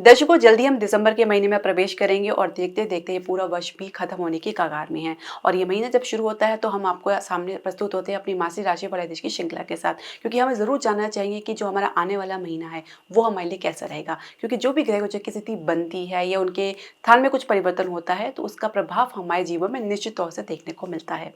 दर्शकों, जल्दी हम दिसंबर के महीने में प्रवेश करेंगे और देखते देखते ये पूरा वर्ष भी खत्म होने की कगार में है। और ये महीना जब शुरू होता है तो हम आपको सामने प्रस्तुत होते हैं अपनी मासिक राशि फल आदेश की श्रृंखला के साथ, क्योंकि हमें ज़रूर जानना चाहिए कि जो हमारा आने वाला महीना है वो हमारे लिए कैसा रहेगा। क्योंकि जो भी ग्रह गोचर की स्थिति बनती है या उनके स्थान में कुछ परिवर्तन होता है तो उसका प्रभाव हमारे जीवन में निश्चित तौर से देखने को मिलता है।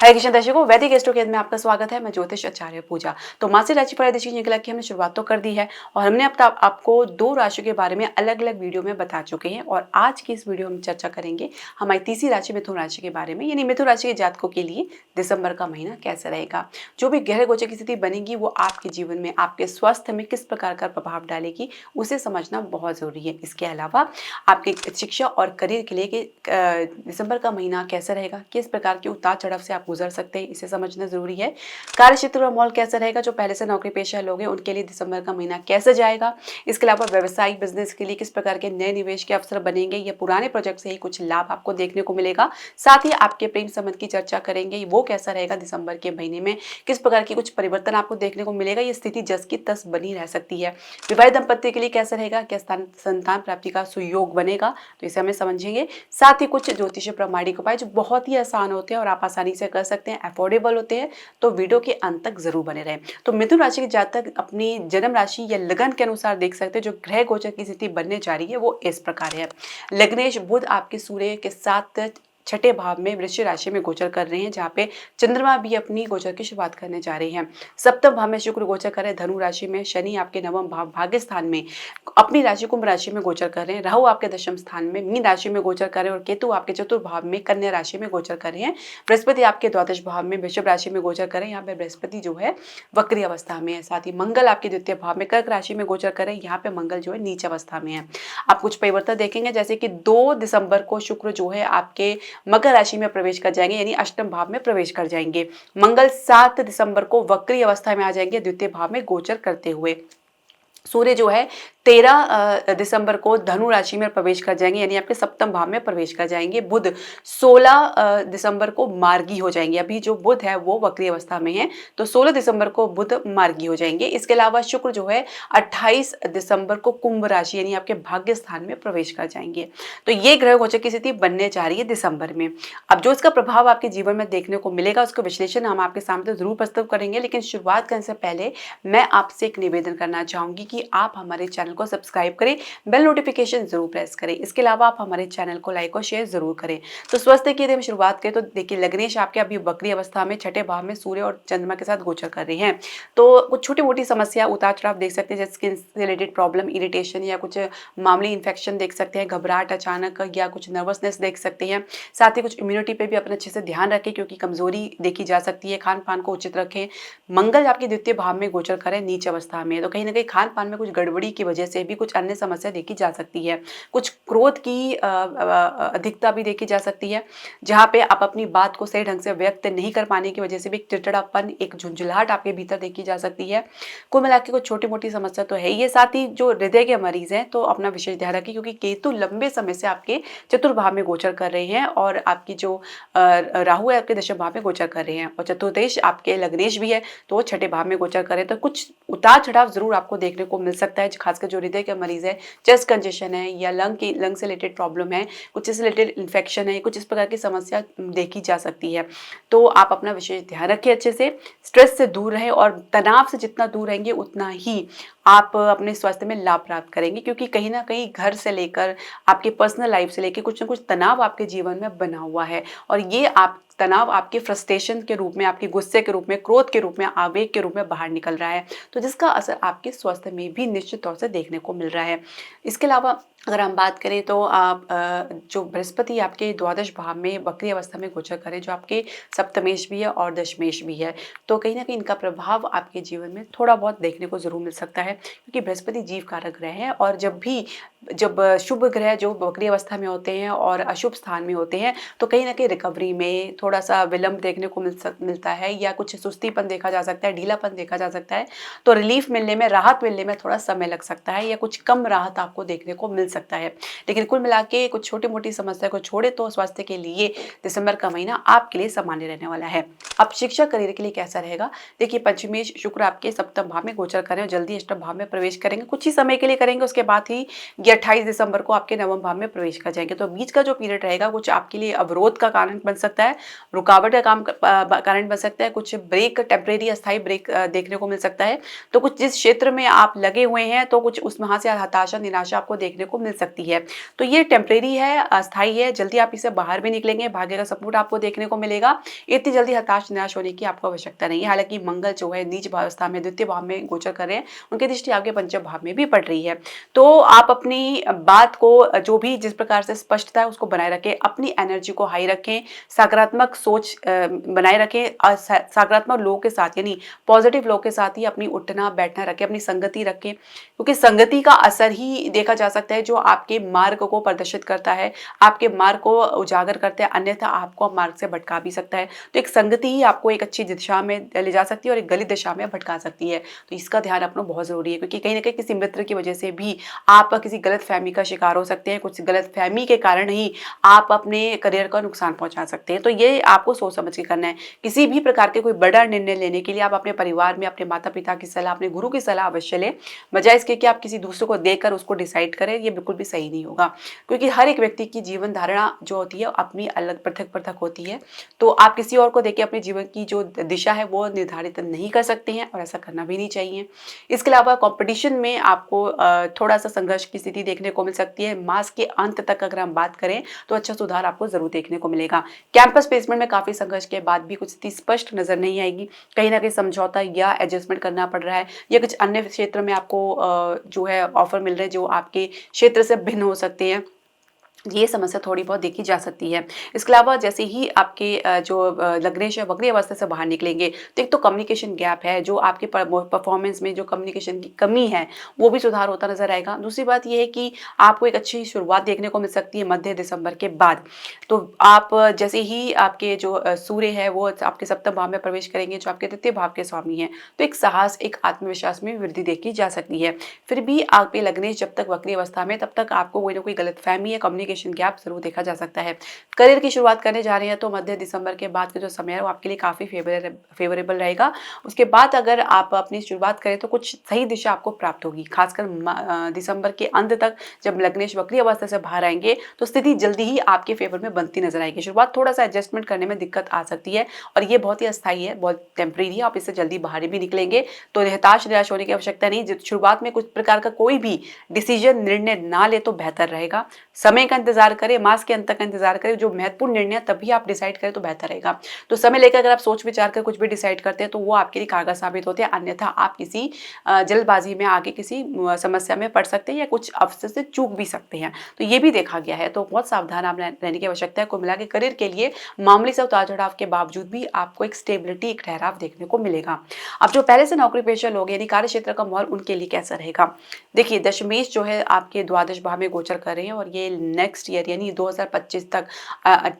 हरे कृष्ण दर्शकों, वैदिक एस्ट्रोकेद में आपका स्वागत है। मैं ज्योतिष आचार्य पूजा। तो मासिक राशि फल आदेश की श्रृंखला की हमने शुरुआत तो कर दी है और हमने अब तक आपको 2 राशियों के बारे में अलग-अलग वीडियो में बता चुके हैं। और आज की इस वीडियो में चर्चा करेंगे हमारी तीसरी राशि मिथुन राशि के बारे में, यानी मिथुन राशि के जातकों के लिए दिसंबर का महीना कैसा रहेगा। जो भी ग्रह गोचर की स्थिति बनेगी वो आपके जीवन में, आपके स्वास्थ्य में किस प्रकार का प्रभाव डालेगी, उसे समझना बहुत जरूरी है। इसके अलावा आपके शिक्षा और करियर के लिए कि दिसंबर का महीना कैसा रहेगा, किस प्रकार के उतार चढ़ाव से आप गुजर सकते हैं, इसे समझना जरूरी है। कार्य क्षेत्र और माहौल कैसा रहेगा, जो पहले से नौकरी पेशा लोग हैं उनके लिए दिसंबर का महीना कैसे जाएगा। इसके अलावा व्यवसायिक बिजनेस के लिए किस प्रकार के नए निवेश के अवसर बनेंगे या पुराने प्रोजेक्ट से ही कुछ लाभ आपको देखने को मिलेगा। साथ ही आपके प्रेम संबंध की चर्चा करेंगे, वो कैसा रहेगा दिसंबर के महीने में, किस प्रकार की कुछ परिवर्तन आपको देखने को मिलेगा, ये स्थिति जस की तस बनी रह सकती है। विवाहित दंपत्ति के लिए कैसा रहेगा, क्या संतान प्राप्ति का सुयोग बनेगा, तो इसे हमें समझेंगे। साथ ही कुछ ज्योतिष प्रामाणिक उपाय जो बहुत ही आसान होते हैं और आप आसानी से कर सकते हैं, अफोर्डेबल होते हैं, तो वीडियो के अंत तक जरूर बने रहें। तो मिथुन राशि के जातक अपनी जन्म राशि या लगन के अनुसार देख सकते हैं जो ग्रह गोचर की स्थिति बनने जा रही है वो इस प्रकार है। लग्नेश बुध आपके सूर्य के साथ छठे भाव में वृश्चिक राशि में गोचर कर रहे हैं, जहाँ पे चंद्रमा भी अपनी गोचर की शुरुआत करने जा रहे हैं। सप्तम भाव में शुक्र गोचर कर रहे हैं धनु राशि में, शनि आपके नवम भाव भाग्य स्थान में अपनी राशि कुंभ राशि में गोचर कर रहे हैं, राहु आपके दशम स्थान में मीन राशि में गोचर कर रहे हैं और केतु आपके चतुर्थ भाव में कन्या राशि में गोचर कर रहे हैं। बृहस्पति आपके द्वादश भाव में वृषभ राशि में गोचर कर रहे हैं, यहाँ पे बृहस्पति जो है वक्री अवस्था में है। साथ ही मंगल आपके द्वितीय भाव में कर्क राशि में गोचर कर रहे हैं, यहाँ पे मंगल जो है नीच अवस्था में है। आप कुछ परिवर्तन देखेंगे, जैसे कि 2 दिसंबर को शुक्र जो है आपके मकर राशि में प्रवेश कर जाएंगे, यानी अष्टम भाव में प्रवेश कर जाएंगे। मंगल 7 दिसंबर को वक्री अवस्था में आ जाएंगे द्वितीय भाव में गोचर करते हुए। सूर्य जो है 13 दिसंबर को धनु राशि में प्रवेश कर जाएंगे, यानी आपके सप्तम भाव में प्रवेश कर जाएंगे। बुध 16 दिसंबर को मार्गी हो जाएंगे। अभी जो बुध है वो वक्री अवस्था में है, तो 16 दिसंबर को बुध मार्गी हो जाएंगे। इसके अलावा शुक्र जो है 28 दिसंबर को कुंभ राशि यानी आपके भाग्य स्थान में प्रवेश कर जाएंगे। तो ये ग्रह गोचर की स्थिति बनने जा रही है दिसंबर में। अब जो इसका प्रभाव आपके जीवन में देखने को मिलेगा उसका विश्लेषण हम आपके सामने जरूर प्रस्तुत करेंगे, लेकिन शुरुआत करने से पहले मैं आपसे एक निवेदन करना चाहूंगी कि आप हमारे चैनल को सब्सक्राइब करें, बेल नोटिफिकेशन जरूर प्रेस करें। इसके अलावा आप हमारे चैनल को लाइक और शेयर जरूर करें। तो स्वास्थ्य की यदि हम शुरुआत करें तो देखिए, लग्नेश आपके अभी वक्री अवस्था में छठे भाव में सूर्य और चंद्रमा के साथ गोचर कर रहे हैं, तो कुछ छोटी मोटी समस्या उतार चढ़ाव देख सकते हैं, जैसे स्किन से रिलेटेड प्रॉब्लम, इरिटेशन या कुछ मामूली इन्फेक्शन देख सकते हैं, घबराहट अचानक या कुछ नर्वसनेस देख सकते हैं। साथ ही कुछ इम्यूनिटी पे भी अपने अच्छे से ध्यान रखें, क्योंकि कमजोरी देखी जा सकती है। खान पान को उचित रखें। मंगल आपके द्वितीय भाव में गोचर करें नीच अवस्था में, तो कहीं ना कहीं खान पान में कुछ गड़बड़ी की वजह से भी कुछ अन्य समस्या देखी जा सकती है। कुछ क्रोध की अधिकता भी देखी जा सकती है, जहाँ पे आप अपनी बात को सही ढंग से व्यक्त नहीं कर पाने की वजह से भी एक चिड़चिड़ापन, एक झुंझुलाहट आपके भीतर देखी जा सकती है। कुल मिला के कुछ छोटी मोटी समस्या तो है ये। साथ ही जो हृदय के मरीज हैं तो अपना विशेष ध्यान रखें, क्योंकि केतु लंबे समय से आपके चतुर्भाव में गोचर कर रहे हैं और आपकी जो राहु है आपके दशम भाव में गोचर कर रहे हैं और चतुर्देश आपके लग्नेश भी है तो वो छठे भाव में गोचर करें, तो कुछ उतार चढ़ाव जरूर आपको देखने को मिल सकता है। खासकर जो हृदय के मरीज है, चेस्ट कंजेशन है या लंग से रिलेटेड प्रॉब्लम है, कुछ इससे रिलेटेड इन्फेक्शन है, कुछ इस प्रकार की समस्या देखी जा सकती है। तो आप अपना विशेष ध्यान रखें, अच्छे से स्ट्रेस से दूर रहें और तनाव से जितना दूर रहेंगे उतना ही आप अपने स्वास्थ्य में लाभ प्राप्त करेंगे, क्योंकि कहीं ना कहीं घर से लेकर आपके पर्सनल लाइफ से लेकर कुछ ना कुछ तनाव आपके जीवन में बना हुआ है और ये आप तनाव आपके फ्रस्ट्रेशन के रूप में, आपके गुस्से के रूप में, क्रोध के रूप में, आवेग के रूप में बाहर निकल रहा है, तो जिसका असर आपके स्वास्थ्य में भी निश्चित तौर से देखने को मिल रहा है। इसके अलावा अगर हम बात करें तो आप जो बृहस्पति आपके द्वादश भाव में वक्री अवस्था में गोचर करें, जो आपके सप्तमेश भी है और दशमेश भी है, तो कहीं ना कहीं इनका प्रभाव आपके जीवन में थोड़ा बहुत देखने को जरूर मिल सकता है, क्योंकि बृहस्पति जीव कारक ग्रह है और जब शुभ ग्रह जो वक्री अवस्था में होते हैं और अशुभ स्थान में होते हैं तो कहीं ना कहीं रिकवरी में थोड़ा सा विलंब देखने को मिलता है या कुछ सुस्तीपन देखा जा सकता है, ढीलापन देखा जा सकता है, तो रिलीफ मिलने में, राहत मिलने में थोड़ा समय लग सकता है या कुछ कम राहत आपको देखने को मिल सकता है। लेकिन कुल मिला के कुछ छोटी-मोटी समस्या को छोड़े तो स्वास्थ्य के लिए दिसंबर का महीना आपके लिए सामान्य रहने वाला है। अब शिक्षा करियर के लिए कैसा रहेगा? देखिए, पंचमेश शुक्र आपके सप्तम भाव में गोचर कर रहे हैं, जल्दी अष्टम भाव में प्रवेश करेंगे, कुछ ही समय के लिए करेंगे, उसके बाद ही ये 28 दिसंबर को आपके नवम भाव में प्रवेश कर जाएंगे। तो बीच का जो पीरियड रहेगा कुछ आपके लिए अवरोध का कारण बन सकता है, रुकावट का कारण बन सकता है, कुछ ब्रेक, टेम्परेरी अस्थायी ब्रेक देखने को मिल सकता है। तो कुछ जिस क्षेत्र में आप लगे हुए हैं तो कुछ उस वहाँ से हताशा, निराशा आपको देखने को मिल सकती है। तो ये टेम्परेरी है, अस्थायी है, जल्दी आप इससे बाहर भी निकलेंगे, भाग्य का सपोर्ट आपको देखने को मिलेगा। इतनी जल्दी हताश निराश होने की आपको आवश्यकता नहीं है। हालांकि मंगल जो है नीच अवस्था में द्वितीय भाव में गोचर कर रहे हैं, उनकी दृष्टि आपके पंचम भाव में भी पड़ रही है। तो आप अपनी बात को जो भी जिस प्रकार से स्पष्टता है उसको बनाए रखें, अपनी एनर्जी को हाई रखें, सकारात्मक सोच बनाए रखें, सकारात्मक लोगों के साथ यानी पॉजिटिव लोगों के साथ ही अपनी उठना बैठना रखें, अपनी संगति रखें, क्योंकि संगति का असर ही देखा जा सकता है जो आपके मार्ग को प्रदर्शित करता है, आपके मार्ग को उजागर करते हैं, अन्यथा आपको मार्ग से भटका भी सकता है। तो एक संगति ही आपको एक अच्छी दिशा में ले जा सकती है और एक गलत दिशा में भटका सकती है। तो इसका ध्यान रखना बहुत जरूरी है, क्योंकि कहीं ना कहीं किसी मित्र की वजह से भी आप किसी गलत फहमी का शिकार हो सकते हैं, कुछ गलत फहमी के कारण ही आप अपने करियर का नुकसान पहुंचा सकते हैं। तो ये आपको सोच समझ के करना है। किसी भी प्रकार के कोई बड़ा निर्णय लेने के लिए आप अपने परिवार में अपने माता पिता की सलाह, अपने गुरु की सलाह अवश्य लें, बजाय इसके कि आप किसी दूसरे को देकर उसको डिसाइड करें। ये बिल्कुल भी सही नहीं होगा, क्योंकि हर एक व्यक्ति की जीवन धारणा जो होती है अपनी अलग पृथक पृथक होती है। तो आप किसी और को देकर अपने जीवन की जो दिशा है वो निर्धारित नहीं कर सकते हैं और ऐसा करना भी नहीं चाहिए। इसके अलावा कंपटीशन में आपको थोड़ा सा संघर्ष की स्थिति देखने को मिल सकती है। मास के अंत तक अगर हम बात करें तो अच्छा सुधार आपको जरूर देखने को मिलेगा। कैंपस प्लेसमेंट में काफी संघर्ष के बाद भी कुछ स्थिति स्पष्ट नजर नहीं आएगी, कहीं ना कहीं समझौता या एडजस्टमेंट करना पड़ रहा है, या कुछ अन्य क्षेत्र में आपको जो है ऑफर मिल रहे हैं जो आपके क्षेत्र से भिन्न हो सकते हैं। ये समस्या थोड़ी बहुत देखी जा सकती है। इसके अलावा जैसे ही आपके जो लग्नेश वक्री अवस्था से बाहर निकलेंगे तो एक तो कम्युनिकेशन गैप है, जो आपके परफॉर्मेंस में जो कम्युनिकेशन की कमी है वो भी सुधार होता नजर आएगा। दूसरी बात ये है कि आपको एक अच्छी शुरुआत देखने को मिल सकती है मध्य दिसंबर के बाद। तो आप जैसे ही आपके जो सूर्य है वो आपके सप्तम भाव में प्रवेश करेंगे जो आपके तृतीय भाव के स्वामी हैं, तो एक साहस, एक आत्मविश्वास में वृद्धि देखी जा सकती है। फिर भी आपके लग्नेश जब तक वक्री अवस्था में तब तक आपको कोई ना कोई गलतफहमी या कम्युनिकेशन गैप जरूर देखा जा सकता है। करियर की शुरुआत करने जा रहे हैं तो मध्य दिसंबर के बाद का जो समय है वो आपके लिए काफी फेवरेबल रहेगा। उसके बाद अगर आप अपनी शुरुआत करें तो कुछ सही दिशा आपको प्राप्त होगी, खासकर दिसंबर के अंत तक जब लग्नेश वक्री अवस्था से बाहर आएंगे तो स्थिति जल्दी ही आपके फेवर में बनती नजर आएगी। शुरुआत थोड़ा सा एडजस्टमेंट करने में दिक्कत आ सकती है और ये बहुत ही अस्थायी है, बहुत टेम्परेरी है, आप इससे जल्दी बाहर भी निकलेंगे। तो हताश निराश होने की आवश्यकता नहीं। शुरुआत में कुछ प्रकार का कोई भी डिसीजन, निर्णय ना ले तो बेहतर रहेगा। समय का इंतजार करें, मास के अंत का इंतजार करें, जो महत्वपूर्ण निर्णय तभी आप डिसाइड करें तो बेहतर रहेगा। तो समय लेकर अगर आप सोच विचार कर कुछ भी डिसाइड करते हैं तो वो आपके लिए कारगर साबित होते हैं, अन्यथा आप किसी जल्दबाजी में आगे किसी समस्या में पड़ सकते हैं या कुछ अवसर से चूक भी सकते हैं। तो ये भी देखा गया है, तो बहुत सावधान आप रहने की आवश्यकता है। कुल मिला के करियर के लिए मामूली से उतार चढ़ाव के बावजूद भी आपको एक स्टेबिलिटी, एक ठहराव देखने को मिलेगा। अब जो पहले से नौकरी पेशा लोग यानी कार्य क्षेत्र का माहौल, उनके लिए कैसा रहेगा? देखिए, दशमेश जो है आपके द्वादश भाव में गोचर कर रहे हैं और ये नेक्स्ट ईयर यानी 2025 तक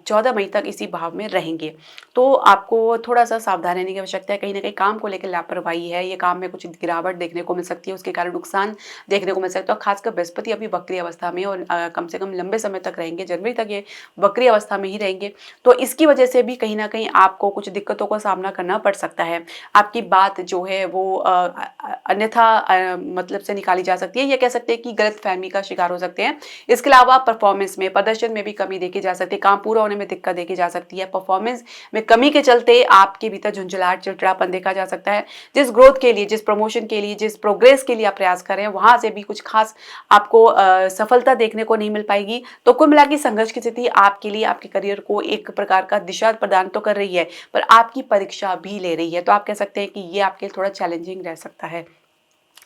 14 मई तक इसी भाव में रहेंगे। तो आपको थोड़ा सा सावधान रहने की आवश्यकता है। कहीं ना कहीं काम को लेकर लापरवाही है, ये काम में कुछ गिरावट देखने को मिल सकती है, उसके कारण नुकसान देखने को मिल सकता है। खासकर बृहस्पति अभी वक्री अवस्था में और कम से कम लंबे समय तक रहेंगे, जनवरी तक ये वक्री अवस्था में ही रहेंगे। तो इसकी वजह से भी कहीं ना कहीं आपको कुछ दिक्कतों का सामना करना पड़ सकता है। आपकी बात जो है वो अन्यथा मतलब से निकाली जा सकती है, या कह सकते हैं कि गलत फहमी का शिकार हो सकते हैं। इसके अलावा परफॉर्मेंस में, प्रदर्शन में भी कमी देखी जा सकती है, काम पूरा होने में दिक्कत देखी जा सकती है। परफॉर्मेंस में कमी के चलते आपके भीतर झुंझलाहट, चिड़चिड़ापन देखा जा सकता है। जिस ग्रोथ के लिए, जिस प्रमोशन के लिए, जिस प्रोग्रेस के लिए आप प्रयास कर रहे हैं वहां से भी कुछ खास आपको सफलता देखने को नहीं मिल पाएगी। तो कुल मिला के संघर्ष की स्थिति आपके लिए, आपके करियर को एक प्रकार का दिशा प्रदान तो कर रही है, पर आपकी परीक्षा भी ले रही है। तो आप कह सकते हैं कि ये आपके लिए थोड़ा चैलेंजिंग रह सकता है।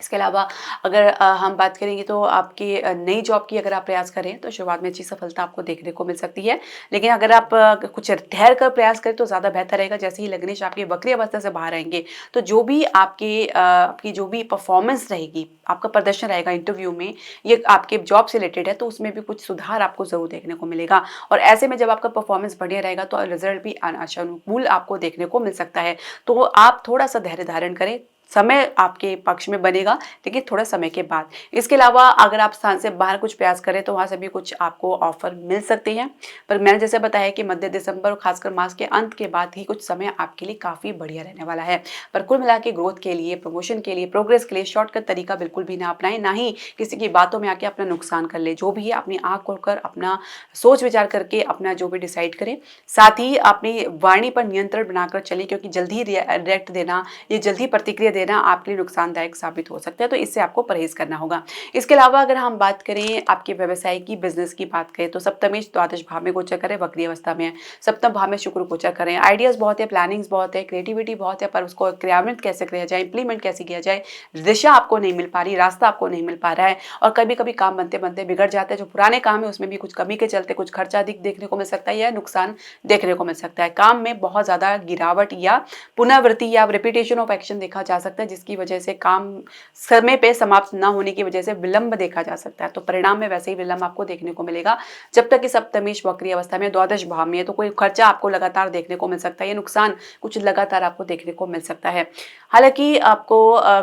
इसके अलावा अगर हम बात करेंगे तो आपकी नई जॉब की अगर आप प्रयास करें तो शुरुआत में अच्छी सफलता आपको देखने को मिल सकती है। लेकिन अगर आप कुछ ठहर कर प्रयास करें तो ज़्यादा बेहतर रहेगा। जैसे ही लग्नेश आपकी वक्री अवस्था से बाहर आएँगे, तो जो भी आपकी जो भी परफ़ॉर्मेंस रहेगी, आपका प्रदर्शन रहेगा इंटरव्यू में, ये आपके जॉब से रिलेटेड है, तो उसमें भी कुछ सुधार आपको ज़रूर देखने को मिलेगा। और ऐसे में जब आपका परफ़ॉर्मेंस बढ़िया रहेगा तो रिज़ल्ट भी आशानुकूल आपको देखने को मिल सकता है। तो आप थोड़ा-सा धैर्य धारण करें, समय आपके पक्ष में बनेगा, लेकिन थोड़ा समय के बाद। इसके अलावा अगर आप स्थान से बाहर कुछ प्रयास करें तो वहाँ से भी कुछ आपको ऑफ़र मिल सकते हैं। पर मैंने जैसे बताया कि मध्य दिसंबर और खासकर मास के अंत के बाद ही कुछ समय आपके लिए काफ़ी बढ़िया रहने वाला है। पर कुल मिला के ग्रोथ के लिए, प्रमोशन के लिए, प्रोग्रेस के लिए शॉर्टकट तरीका बिल्कुल भी ना अपनाएँ, ना ही किसी की बातों में आके अपना नुकसान कर लें। जो भी है अपनी आँख खोलकर अपना सोच विचार करके अपना जो भी डिसाइड करें। साथ ही अपनी वाणी पर नियंत्रण बनाकर चलें, क्योंकि जल्दी रिएक्ट देना, ये जल्दी प्रतिक्रिया देना आपके लिए नुकसानदायक साबित हो सकता है, तो इससे आपको परहेज़ करना होगा। इसके अलावा अगर हम बात करें आपके व्यवसाय की, बिज़नेस की बात करें तो सप्तमेश द्वादश भाव में गोचर करें, वक्री अवस्था में है। सप्तम भाव में शुक्र गोचर करें। आइडियाज़ बहुत है, प्लानिंग्स बहुत है, क्रिएटिविटी बहुत है, पर उसको क्रियान्वित कैसे किया जाए, इम्प्लीमेंट कैसे किया जाए, दिशा आपको नहीं मिल पा रही, रास्ता आपको नहीं मिल पा रहा है और कभी-कभी काम बनते-बनते बिगड़ जाता है। जो पुराने काम है उसमें भी कुछ कमी के चलते कुछ खर्चा अधिक देखने को मिल सकता है या नुकसान देखने को मिल सकता है। काम में बहुत ज़्यादा गिरावट या पुनरावृत्ति या रिपीटेशन ऑफ एक्शन देखा जा सकता है, जिसकी वजह से काम समय पे समाप्त ना होने की वजह से विलंब देखा जा सकता है। तो परिणाम में वैसे ही विलंब आपको देखने को मिलेगा। जब तक कि सप्तमेश वक्री अवस्था में द्वादश भाव में है तो कोई खर्चा आपको लगातार देखने को मिल सकता है, या नुकसान कुछ लगातार आपको देखने को मिल सकता है। हालाँकि आपको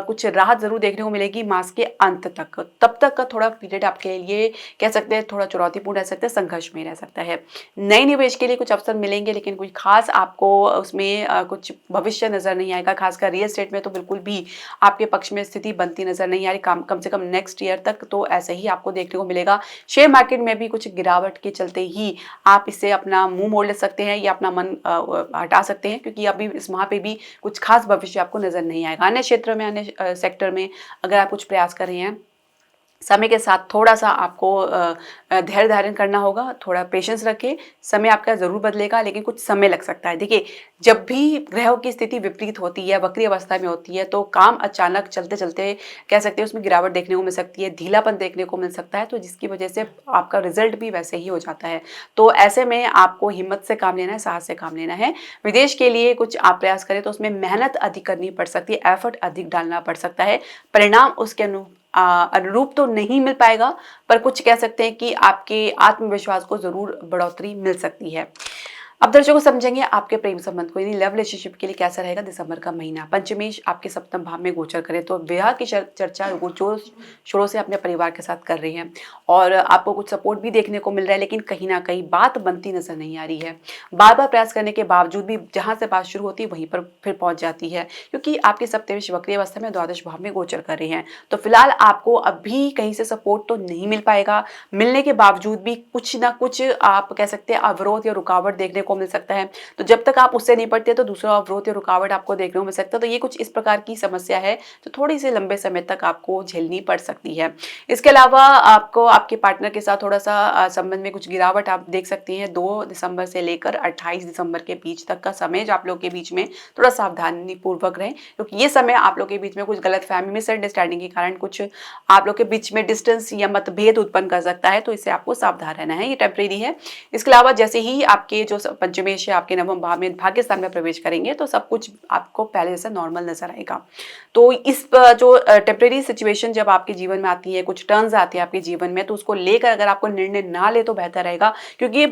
कुछ राहत ज़रूर देखने को मिलेगी मास के अंत तक। तब तक का थोड़ा पीरियड आपके लिए कह सकते हैं थोड़ा चुनौतीपूर्ण रह सकता है, संघर्ष में रह सकता है। नए निवेश के लिए कुछ अवसर मिलेंगे, लेकिन कोई खास आपको उसमें कुछ भविष्य नज़र नहीं आएगा। खासकर रियल एस्टेट में तो बिल्कुल भी आपके पक्ष में स्थिति बनती नज़र नहीं आ रही, कम से कम नेक्स्ट ईयर तक तो ऐसे ही आपको देखने को मिलेगा। शेयर मार्केट में भी कुछ गिरावट के चलते ही आप इससे अपना मुँह मोड़ ले सकते हैं या अपना मन हटा सकते हैं, क्योंकि अभी इस माह पे भी कुछ खास भविष्य आपको नज़र नहीं आएगा। अन्य क्षेत्र में, अन्य सेक्टर में अगर आप कुछ प्रयास कर रहे हैं, समय के साथ थोड़ा-सा आपको धैर्य धारण करना होगा, थोड़ा पेशेंस रखें, समय आपका ज़रूर बदलेगा, लेकिन कुछ समय लग सकता है। देखिए, जब भी ग्रहों की स्थिति विपरीत होती है, वक्री अवस्था में होती है, तो काम अचानक चलते-चलते कह सकते हैं उसमें गिरावट देखने को मिल सकती है, ढीलापन देखने को मिल सकता है, तो जिसकी वजह से आपका रिज़ल्ट भी वैसे ही हो जाता है। तो ऐसे में आपको हिम्मत से काम लेना है, साहस से काम लेना है। विदेश के लिए कुछ आप प्रयास करें तो उसमें मेहनत अधिक करनी पड़ सकती है, एफर्ट अधिक डालना पड़ सकता है। परिणाम उसके अनुरूप तो नहीं मिल पाएगा, पर कुछ कह सकते हैं कि आपके आत्मविश्वास को ज़रूर बढ़ोतरी मिल सकती है। अब दर्शकों समझेंगे आपके प्रेम संबंध को, यानी लव रिलेशनशिप के लिए कैसा रहेगा दिसंबर का महीना। पंचमेश आपके सप्तम भाव में गोचर करे तो विवाह की चर्चा वो जोर शोरों से अपने परिवार के साथ कर रही हैं और आपको कुछ सपोर्ट भी देखने को मिल रहा है, लेकिन कहीं ना कहीं बात बनती नजर नहीं आ रही है। बार बार प्रयास करने के बावजूद भी जहाँ से बात शुरू होती है वहीं पर फिर पहुंच जाती है, क्योंकि आपके सप्तमेश वक्री अवस्था में द्वादश भाव में गोचर कर रहे हैं। तो फिलहाल आपको अभी कहीं से सपोर्ट तो नहीं मिल पाएगा, मिलने के बावजूद भी कुछ ना कुछ आप कह सकते हैं अवरोध या रुकावट देखने को मिल सकता है। तो जब तक आप उससे निपटते हैं तो दूसरा अवरोध या रुकावट आपको देखने को मिल सकता है। तो ये कुछ इस प्रकार की समस्या है जो थोड़ी सी लंबे समय तक आपको झेलनी पड़ सकती है। इसके अलावा आपको आपके पार्टनर के साथ थोड़ा सा संबंध में कुछ गिरावट आप देख सकती हैं। 2 दिसंबर से लेकर 28 दिसंबर के बीच तक का समय जो आप लोग के बीच में थोड़ा सावधानी पूर्वक रहें, क्योंकि ये समय आप लोग के बीच में कुछ गलतफहमी, मिसअंडरस्टैंडिंग के कारण कुछ आप लोग के बीच में डिस्टेंस या मतभेद उत्पन्न कर सकता है। तो इससे आपको सावधान रहना है, ये टेम्परेरी है। इसके अलावा जैसे ही आपके जो पंचमेश है आपके नवम भाव में भाग्य स्थान में प्रवेश करेंगे तो सब कुछ आपको पहले जैसा नॉर्मल नजर आएगा। तो इस जो टेम्परेरी सिचुएशन जब आपके जीवन में आती है, कुछ टर्न्स आते हैं आपके जीवन में, तो उसको लेकर अगर आपको निर्णय ना ले तो बेहतर रहेगा, क्योंकि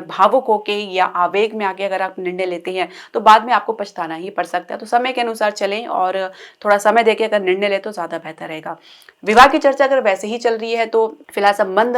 भावुक होके या आवेग में आके अगर आप निर्णय लेते हैं तो बाद में आपको पछताना ही पड़ सकता है। तो समय के अनुसार चलें और थोड़ा समय देके अगर निर्णय ले तो ज़्यादा बेहतर रहेगा। विवाह की चर्चा अगर वैसे ही चल रही है तो फिलहाल संबंध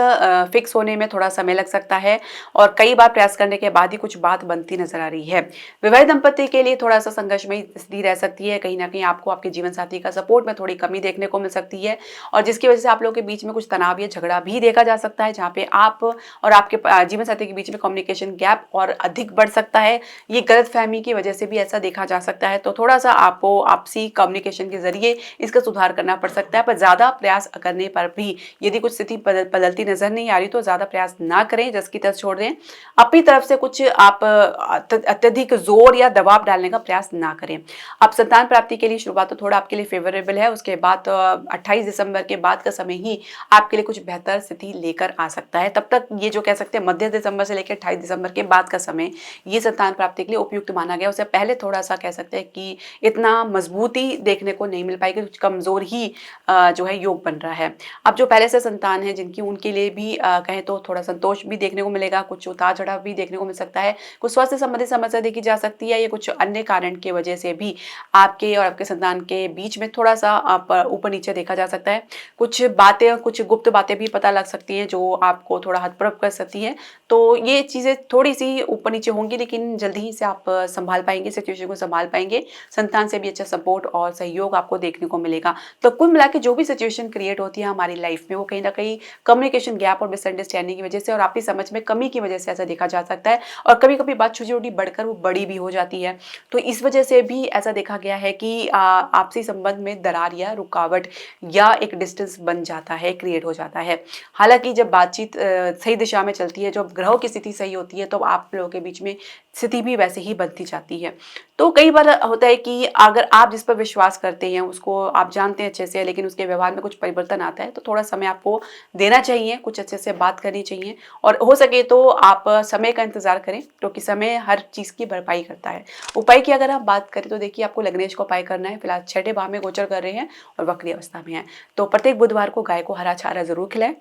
फिक्स होने में थोड़ा समय लग सकता है और कई बार प्रयास करने के बाद ही कुछ बात बनती नजर आ रही है। विवाहित दंपति के लिए थोड़ा सा संघर्षमयी स्थिति रह सकती है। कहीं ना कहीं आपको आपके जीवन साथी का सपोर्ट में थोड़ी कमी देखने को मिल सकती है और जिसकी वजह से आप लोगों के बीच में कुछ तनाव या झगड़ा भी देखा जा सकता है, जहाँ पे आप और आपके जीवन साथी के बीच में कम्युनिकेशन गैप और अधिक बढ़ सकता है। ये गलतफहमी की वजह से भी ऐसा देखा जा सकता है। तो थोड़ा सा आपको आपसी कम्युनिकेशन के जरिए इसका सुधार करना पड़ सकता है, पर ज़्यादा प्रयास करने पर भी यदि कुछ स्थिति बदलती नजर नहीं आ रही तो ज़्यादा प्रयास ना करें, जस की तस छोड़ दें। अपनी तरफ से कुछ आप अत्यधिक जोर या दबाव डालने का प्रयास ना करें। अब संतान प्राप्ति के लिए शुरुआत तो थोड़ा आपके लिए फेवरेबल है, उसके बाद 28 दिसंबर के बाद का समय ही आपके लिए कुछ बेहतर स्थिति लेकर आ सकता है। तब तक ये जो कह सकते हैं मध्य दिसंबर से लेकर 28 दिसंबर के बाद का समय ये संतान प्राप्ति के लिए उपयुक्त माना गया। उससे पहले थोड़ा सा कह सकते हैं कि इतना मजबूती देखने को नहीं मिल पाएगी, कुछ कमजोर ही जो है योग बन रहा है। अब जो पहले से संतान है जिनकी, उनके लिए भी कहें तो थोड़ा संतोष भी देखने को मिलेगा, कुछ उतार चढ़ाव भी देखने को मिल सकता है, कुछ स्वास्थ्य संबंधित समस्या देखी जा सकती है, या कुछ अन्य कारण की वजह से भी आपके और आपके संतान के बीच में थोड़ा सा ऊपर नीचे देखा जा सकता है। कुछ बातें, कुछ गुप्त बातें भी पता लग सकती हैं जो आपको थोड़ा हतप्रभ कर सकती हैं। तो ये चीज़ें थोड़ी सी ऊपर नीचे होंगी, लेकिन जल्दी ही से आप संभाल पाएंगे, सिचुएशन को संभाल पाएंगे। संतान से भी अच्छा सपोर्ट और सहयोग आपको देखने को मिलेगा। तो कुल मिला के जो भी सिचुएशन क्रिएट होती है हमारी लाइफ में, वो कहीं ना कहीं कम्युनिकेशन गैप और मिसअंडरस्टैंडिंग की वजह से और आपकी समझ में कमी की वजह से ऐसा देखा जा सकता है। और कभी कभी बात छोटी छोटी बढ़कर वो बड़ी भी हो जाती है। तो इस वजह से भी ऐसा देखा गया है कि आपसी संबंध में दरार या रुकावट या एक डिस्टेंस बन जाता है, क्रिएट हो जाता है। हालांकि जब बातचीत सही दिशा में चलती है, जब ग्रहों की स्थिति सही होती है, तो आप लोगों के बीच में स्थिति भी वैसे ही बनती जाती है। तो कई बार होता है कि अगर आप जिस पर विश्वास करते हैं उसको आप जानते हैं अच्छे से, लेकिन उसके व्यवहार में कुछ परिवर्तन आता है, तो थोड़ा समय आपको देना चाहिए, कुछ अच्छे से बात करनी चाहिए, और हो सके तो आप समय का इंतजार करें, क्योंकि समय हर चीज़ की भरपाई करता है। उपाय की अगर आप बात करें तो देखिए, आपको लग्नेश का उपाय करना है। फिलहाल छठे भाव में गोचर कर रहे हैं और वक्री अवस्था में है, तो प्रत्येक बुधवार को गाय को हरा चारा जरूर खिलाएं।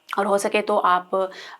और हो सके तो आप,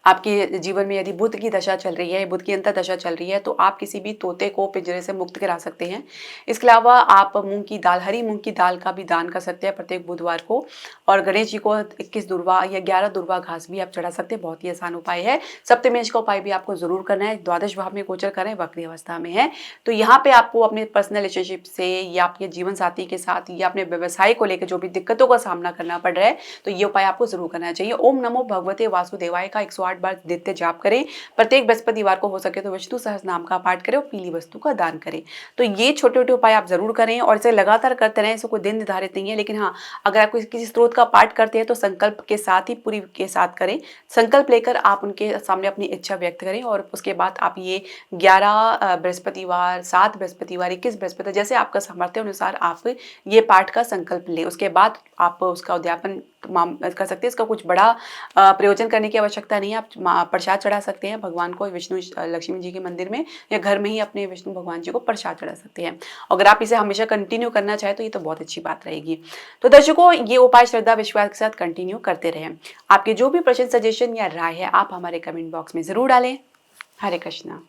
आपके जीवन में यदि बुध की दशा चल रही है, बुध की अंतर दशा चल रही है, तो आप किसी भी तोते को पिंजरे से मुक्त करा सकते हैं। इसके अलावा आप मूंग की दाल, हरी मूंग की दाल का भी दान कर सकते हैं प्रत्येक बुधवार को। और गणेश जी को 21 दुर्वा या 11 दुर्वा घास भी आप चढ़ा सकते हैं, बहुत ही आसान उपाय है। सप्तमेश का उपाय भी आपको जरूर करना है। द्वादश भाव में गोचर करें, वक्री अवस्था में है, तो यहाँ पे आपको अपने पर्सनल रिलेशनशिप से या आपके जीवन साथी के साथ या अपने व्यवसाय को लेकर जो भी दिक्कतों का सामना करना पड़ रहा है, तो ये उपाय आपको जरूर करना चाहिए। ओम नमो भगवते वासुदेवाय का 108 बार नित्य जाप करें। प्रत्येक बृहस्पतिवार को हो सके तो विष्णु सहस्त्र नाम का पाठ करें और पीली वस्तु का दान करें। तो ये छोटे छोटे उपाय आप जरूर करें और इसे लगातार करते रहें। इसको कोई दिन निर्धारित नहीं है, लेकिन हाँ, अगर आप किसी स्रोत का पाठ करते हैं तो संकल्प के साथ ही, पूरी के साथ करें। संकल्प लेकर आप उनके सामने अपनी इच्छा व्यक्त करें, और उसके बाद आप ये 11 बृहस्पतिवार, 7 बृहस्पतिवार, 21 बृहस्पतिवार, जैसे आपका सामर्थ्य अनुसार आप ये पाठ का संकल्प लें। उसके बाद आप उसका उद्यापन कर सकते हैं। इसका कुछ बड़ा प्रयोजन करने की आवश्यकता नहीं है। आप प्रसाद चढ़ा सकते हैं भगवान को विष्णु लक्ष्मी जी के मंदिर में, या घर में ही अपने विष्णु भगवान जी को प्रसाद चढ़ा सकते हैं। अगर आप इसे हमेशा कंटिन्यू करना चाहें तो ये तो बहुत अच्छी बात रहेगी। तो दर्शकों, ये उपाय श्रद्धा विश्वास के साथ कंटिन्यू करते रहें। आपके जो भी प्रश्न, सजेशन या राय है, आप हमारे कमेंट बॉक्स में जरूर डालें। हरे कृष्णा।